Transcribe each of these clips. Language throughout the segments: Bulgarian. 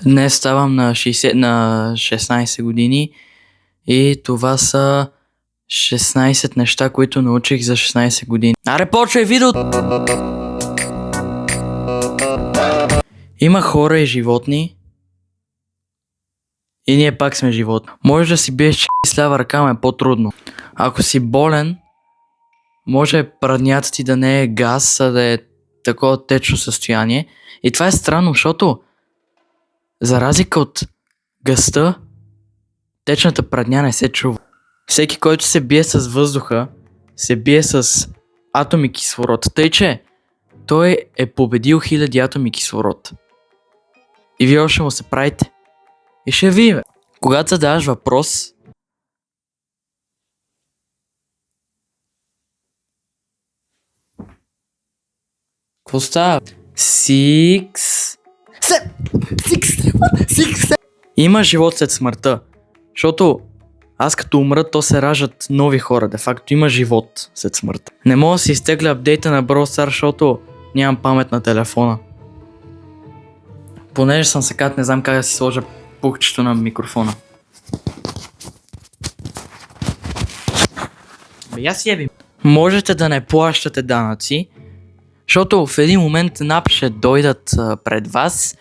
Днес ставам на 16 години и това са 16 неща, които научих за 16 години. Аре, почвай видеото! Има хора и животни и ние пак сме животни. Може да си биеш с лява ръка, но е по-трудно. Ако си болен, може праднята ти да не е газ, а да е такова течно състояние. И това е странно, защото за разлика от газта, течната прадня не се чува. Всеки, който се бие с въздуха, се бие с атоми кислород. Тъй, че той е победил 1000 атоми кислород. И вие още му се правите. И ще видим. Когато задаваш въпрос, какво става? Има живот след смъртта. Защото аз като умра, то се раждат нови хора. Де факто има живот след смъртта. Не мога да си изтегля апдейта на Brawl Stars, защото нямам памет на телефона. Понеже съм секат, не знам как да си сложа пухчето на микрофона. Я си еби. Можете да не плащате данъци, защото в един момент НАП ще дойдат пред вас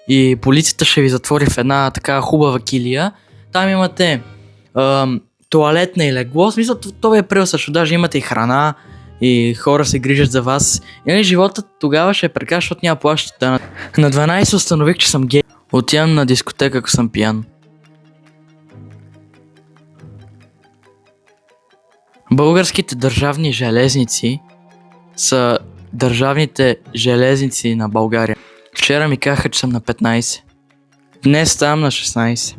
и полицията ще ви затвори в една така хубава килия. Там имате тоалетна и легло. В смисъл, това е преосъщо. Даже имате и храна и хора се грижат за вас. И животът тогава ще е прекрасен, защото няма плащате данъци. На 12 установих, че съм гей. Отивам на дискотека, ако съм пиян. Българските държавни железници са държавните железници на България. Вчера ми казаха, че съм на 15. Днес ставам на 16.